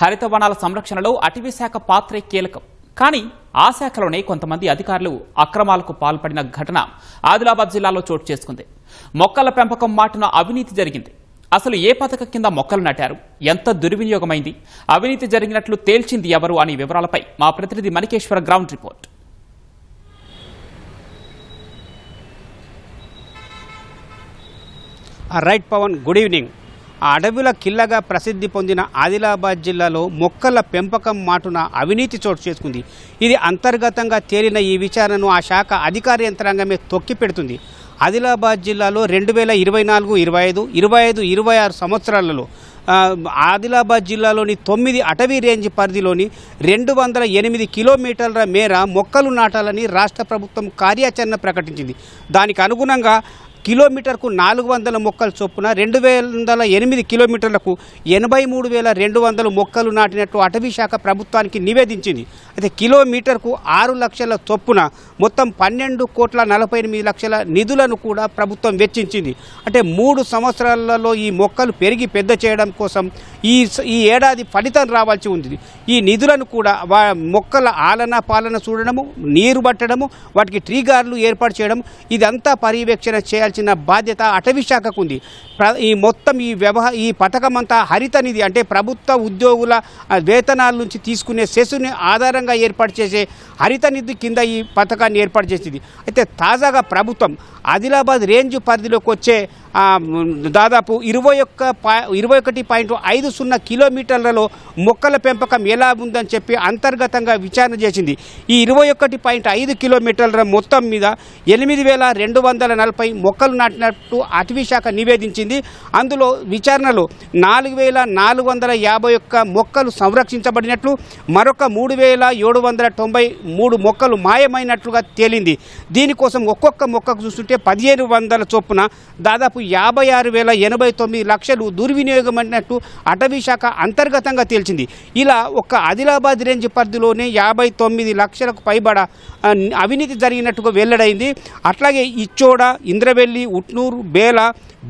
హరిత వనాల సంరక్షణలో అటవీ శాఖ పాత్రే కీలకం. కానీ ఆ శాఖలోనే కొంతమంది అధికారులు అక్రమాలకు పాల్పడిన ఘటన ఆదిలాబాద్ జిల్లాలో చోటు చేసుకుంది. మొక్కల పెంపకం మాటున అవినీతి జరిగింది. అసలు ఏ పథకం కింద మొక్కలు నాటారు, ఎంత దుర్వినియోగమైంది, అవినీతి జరిగినట్లు తేల్చింది ఎవరు అనే వివరాలపై మా ప్రతినిధి Manikeshwara ground report. Right Pavan, good evening. అడవుల కిల్లగా ప్రసిద్ధి పొందిన ఆదిలాబాద్ జిల్లాలో మొక్కల పెంపకం మాటున అవినీతి చోటు చేసుకుంది. ఇది అంతర్గతంగా తేలిన ఈ విచారణను ఆ శాఖ అధికార యంత్రాంగమే తొక్కిపెడుతుంది. ఆదిలాబాద్ జిల్లాలో 2024, 25, 25, 26 సంవత్సరాలలో ఆదిలాబాద్ జిల్లాలోని 9 అటవీ రేంజ్ పరిధిలోని 208 కిలోమీటర్ల మేర మొక్కలు నాటాలని రాష్ట్ర ప్రభుత్వం కార్యాచరణ ప్రకటించింది. దానికి అనుగుణంగా కిలోమీటర్కు 400 మొక్కలు చొప్పున 2008 కిలోమీటర్లకు 83,200 మొక్కలు నాటినట్టు అటవీ శాఖ ప్రభుత్వానికి నివేదించింది. అయితే కిలోమీటర్కు 6 లక్షల చొప్పున మొత్తం 12,48,00,000 నిధులను కూడా ప్రభుత్వం వెచ్చించింది. అంటే 3 సంవత్సరాలలో ఈ మొక్కలు పెరిగి పెద్ద చేయడం కోసం ఈ ఏడాది ఫలితం రావాల్సి ఉంది. ఈ నిధులను కూడా మొక్కల ఆలన పాలన చూడడము, నీరు పట్టడము, వాటికి ట్రీ గార్డులు ఏర్పాటు చేయడం, ఇదంతా పర్యవేక్షణ చేయాల్సిన బాధ్యత అటవీ శాఖకు ఉంది. ఈ పథకం అంతా హరిత నిధి అంటే ప్రభుత్వ ఉద్యోగుల వేతనాల నుంచి తీసుకునే సెస్సుని ఆధారంగా ఏర్పాటు చేసే హరిత నిధి కింద ఈ పథకాన్ని ఏర్పాటు చేసింది. అయితే తాజాగా ప్రభుత్వం ఆదిలాబాద్ రేంజ్ పరిధిలోకి వచ్చే దాదాపు 21.50 కిలోమీటర్లలో మొక్కల పెంపకం ఎలా ఉందని చెప్పి అంతర్గతంగా విచారణ చేసింది. ఈ 21.5 కిలోమీటర్ల మొత్తం మీద 8,240 మొక్కలు నాటినట్టు అటవీ శాఖ నివేదించింది. అందులో విచారణలో 4,451 మొక్కలు సంరక్షించబడినట్లు, మరొక 3,793 మొక్కలు మాయమైనట్లుగా తేలింది. దీనికోసం ఒక్కొక్క మొక్కకు చూస్తుంటే 1,500 చొప్పున దాదాపు 56,089 లక్షలు దుర్వినియోగమైనట్టు అటవీ శాఖ అంతర్గతంగా తేల్చింది. ఇలా ఒక్క ఆదిలాబాద్ రేంజ్ పరిధిలోనే 59 లక్షలకు పైబడ అవినీతి జరిగినట్టుగా వెల్లడైంది. అట్లాగే ఇచ్చోడ, ఇంద్రవెల్లి, ఉట్నూరు, బేల,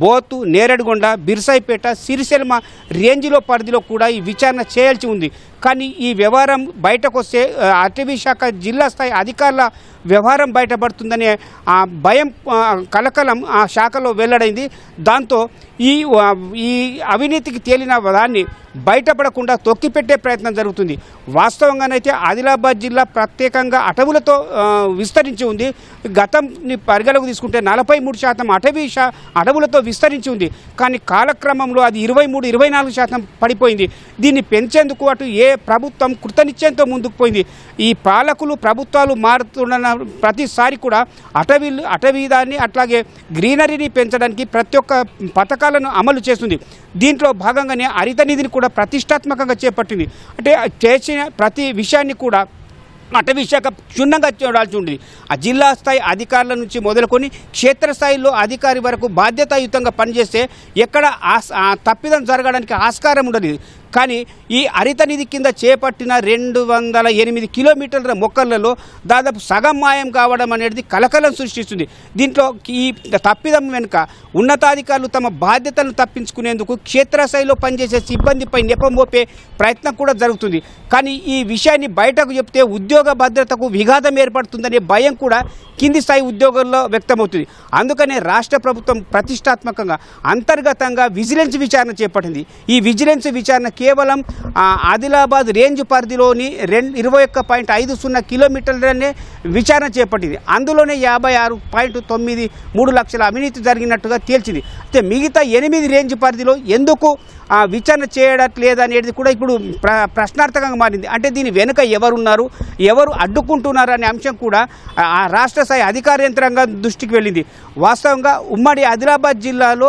బోతు, నేరడిగొండ, బిర్సాయిపేట, సిరిసెల్మ రేంజ్లో పరిధిలో కూడా ఈ విచారణ చేయాల్సి ఉంది. కానీ ఈ వ్యవహారం బయటకు వస్తే అటవీ శాఖ జిల్లా స్థాయి అధికారుల వ్యవహారం బయటపడుతుందనే భయం, కలకలం ఆ శాఖలో వెల్లడైంది. దాంతో ఈ అవినీతికి తేలిన దాన్ని బయటపడకుండా తొక్కిపెట్టే ప్రయత్నం జరుగుతుంది. వాస్తవంగానైతే ఆదిలాబాద్ జిల్లా ప్రత్యేకంగా అటవులతో విస్తరించి ఉంది. గతంని పరిగణలోకి తీసుకుంటే 43% అటవులతో విస్తరించి ఉంది. కానీ కాలక్రమంలో అది 23-24% పడిపోయింది. దీన్ని పెంచేందుకు అటు ఏ ప్రభుత్వం కృతనిశ్చయంతో ముందుకు పోయింది. ఈ పాలకులు, ప్రభుత్వాలు మారుతున్న ప్రతిసారి కూడా అటవీదాన్ని అట్లాగే గ్రీనరీని పెంచడానికి ప్రతి ఒక్క పథకాలను అమలు చేస్తుంది. దీంట్లో భాగంగానే హరిత నిధిని కూడా ప్రతిష్టాత్మకంగా చేపట్టింది. అంటే చేసిన ప్రతి విషయాన్ని కూడా అటవీ శాఖ క్షుణ్ణంగా చూడాల్సి ఉంటుంది. ఆ జిల్లా స్థాయి అధికారుల నుంచి మొదలుకొని క్షేత్రస్థాయిలో అధికారి వరకు బాధ్యతాయుతంగా పనిచేస్తే ఎక్కడ తప్పిదం జరగడానికి ఆస్కారం ఉండదు. కానీ ఈ హరిత నిధి కింద చేపట్టిన 208 కిలోమీటర్ల మొక్కలలో దాదాపు సగం మాయం కావడం అనేది కలకలం సృష్టిస్తుంది. దీంట్లో ఈ తప్పిదం వెనుక ఉన్నతాధికారులు తమ బాధ్యతలను తప్పించుకునేందుకు క్షేత్రస్థాయిలో పనిచేసే సిబ్బందిపై నెపం మోపే ప్రయత్నం కూడా జరుగుతుంది. కానీ ఈ విషయాన్ని బయటకు చెప్తే ఉద్యోగ భద్రతకు విఘాతం ఏర్పడుతుందనే భయం కూడా కింది స్థాయి ఉద్యోగుల్లో వ్యక్తమవుతుంది. అందుకనే రాష్ట్ర ప్రభుత్వం ప్రతిష్టాత్మకంగా అంతర్గతంగా విజిలెన్స్ విచారణ చేపట్టింది. ఈ విజిలెన్స్ విచారణ కేవలం ఆదిలాబాద్ రేంజ్ పరిధిలోని 21.50 కిలోమీటర్లనే విచారణ చేపట్టింది. అందులోనే 56.93 లక్షల అవినీతి జరిగినట్టుగా తేల్చింది. అయితే మిగతా 8 రేంజ్ పరిధిలో ఎందుకు విచారణ చేయట్లేదనేది కూడా ఇప్పుడు ప్రశ్నార్థకంగా మారింది. అంటే దీని వెనుక ఎవరున్నారు, ఎవరు అడ్డుకుంటున్నారు అనే అంశం కూడా ఆ రాష్ట్ర స్థాయి అధికార యంత్రాంగం దృష్టికి వెళ్ళింది. వాస్తవంగా ఉమ్మడి ఆదిలాబాద్ జిల్లాలో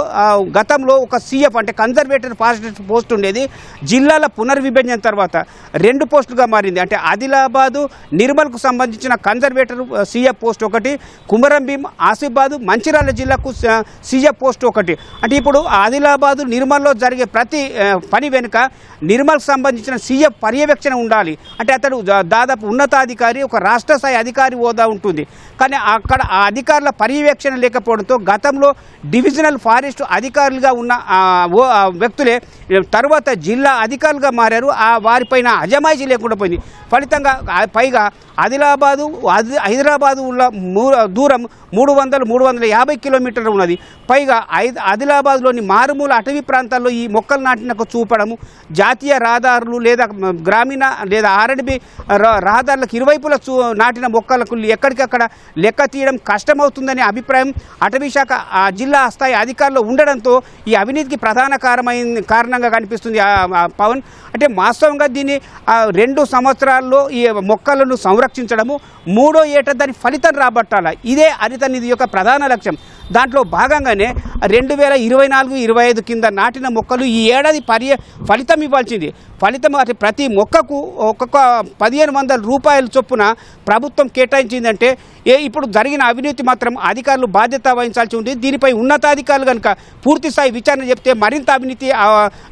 గతంలో ఒక CF అంటే కన్జర్వేటర్ ఫారెస్ట్ పోస్ట్ ఉండేది. జిల్లాల పునర్విభజన తర్వాత 2 పోస్టులుగా మారింది. అంటే ఆదిలాబాదు, నిర్మల్కు సంబంధించిన కన్జర్వేటర్ CF పోస్ట్ ఒకటి, కుమరంభీం, ఆసిఫాబాదు, మంచిర్యాల జిల్లాకు CF పోస్ట్ ఒకటి. అంటే ఇప్పుడు ఆదిలాబాదు, నిర్మల్లో జరిగే ప్రతి పని వెనుక నిర్మల్కి సంబంధించిన CF పర్యవేక్షణ ఉండాలి. అంటే అతడు దాదాపు ఉన్నతాధికారి, ఒక రాష్ట్ర స్థాయి అధికారి హోదా ఉంటుంది. కానీ అక్కడ ఆ అధికారుల పర్యవేక్షణ లేకపోవడంతో గతంలో డివిజనల్ ఫారెస్ట్ అధికారులుగా ఉన్న వ్యక్తులే తర్వాత జిల్లా జిల్లా అధికారులుగా మారారు. వారిపైన అజమాయిషీ లేకుండా పోయింది. ఫలితంగా పైగా హైదరాబాదు ఉన్న దూరం 350 కిలోమీటర్లు ఉన్నది. పైగా ఆదిలాబాద్లోని మారుమూల అటవీ ప్రాంతాల్లో ఈ మొక్కలు నాటినకు చూపడము, జాతీయ రహదారులు లేదా గ్రామీణ లేదా ఆర్ఎండ్బి రహదారులకు ఇరువైపులా నాటిన మొక్కలకు ఎక్కడికక్కడ లెక్క తీయడం కష్టమవుతుందనే అభిప్రాయం అటవీ శాఖ జిల్లా స్థాయి అధికారులు ఉండడంతో ఈ అవినీతికి ప్రధాన కారణంగా కనిపిస్తుంది పవన్. అంటే వాస్తవంగా దీన్ని 2 సంవత్సరాల్లో ఈ మొక్కలను సంరక్షించడము, 3వ ఏట దాని ఫలితం రాబట్టాలి. ఇదే హరిత నిధి యొక్క ప్రధాన లక్ష్యం. దాంట్లో భాగంగానే 2024-25 కింద నాటిన మొక్కలు ఈ ఏడాది ఫలితం ఇవ్వాల్సింది. ఫలితం అంటే ప్రతి మొక్కకు ఒక్కొక్క 1500 రూపాయల చొప్పున ప్రభుత్వం కేటాయించిందంటే ఇప్పుడు జరిగిన అవినీతి మాత్రం అధికారులు బాధ్యత వహించాల్సి ఉంది. దీనిపై ఉన్నతాధికారులు కనుక పూర్తి స్థాయి విచారణ చెప్తే మరింత అవినీతి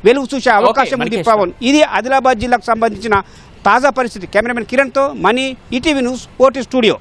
వెలుగు చూసే అవకాశం ఉంది పవన్. ఇది ఆదిలాబాద్ జిల్లాకు సంబంధించిన తాజా పరిస్థితి. కెమెరామెన్ కిరణ్తో మణి, ఈటీవీ న్యూస్, ఓటీ స్టూడియో.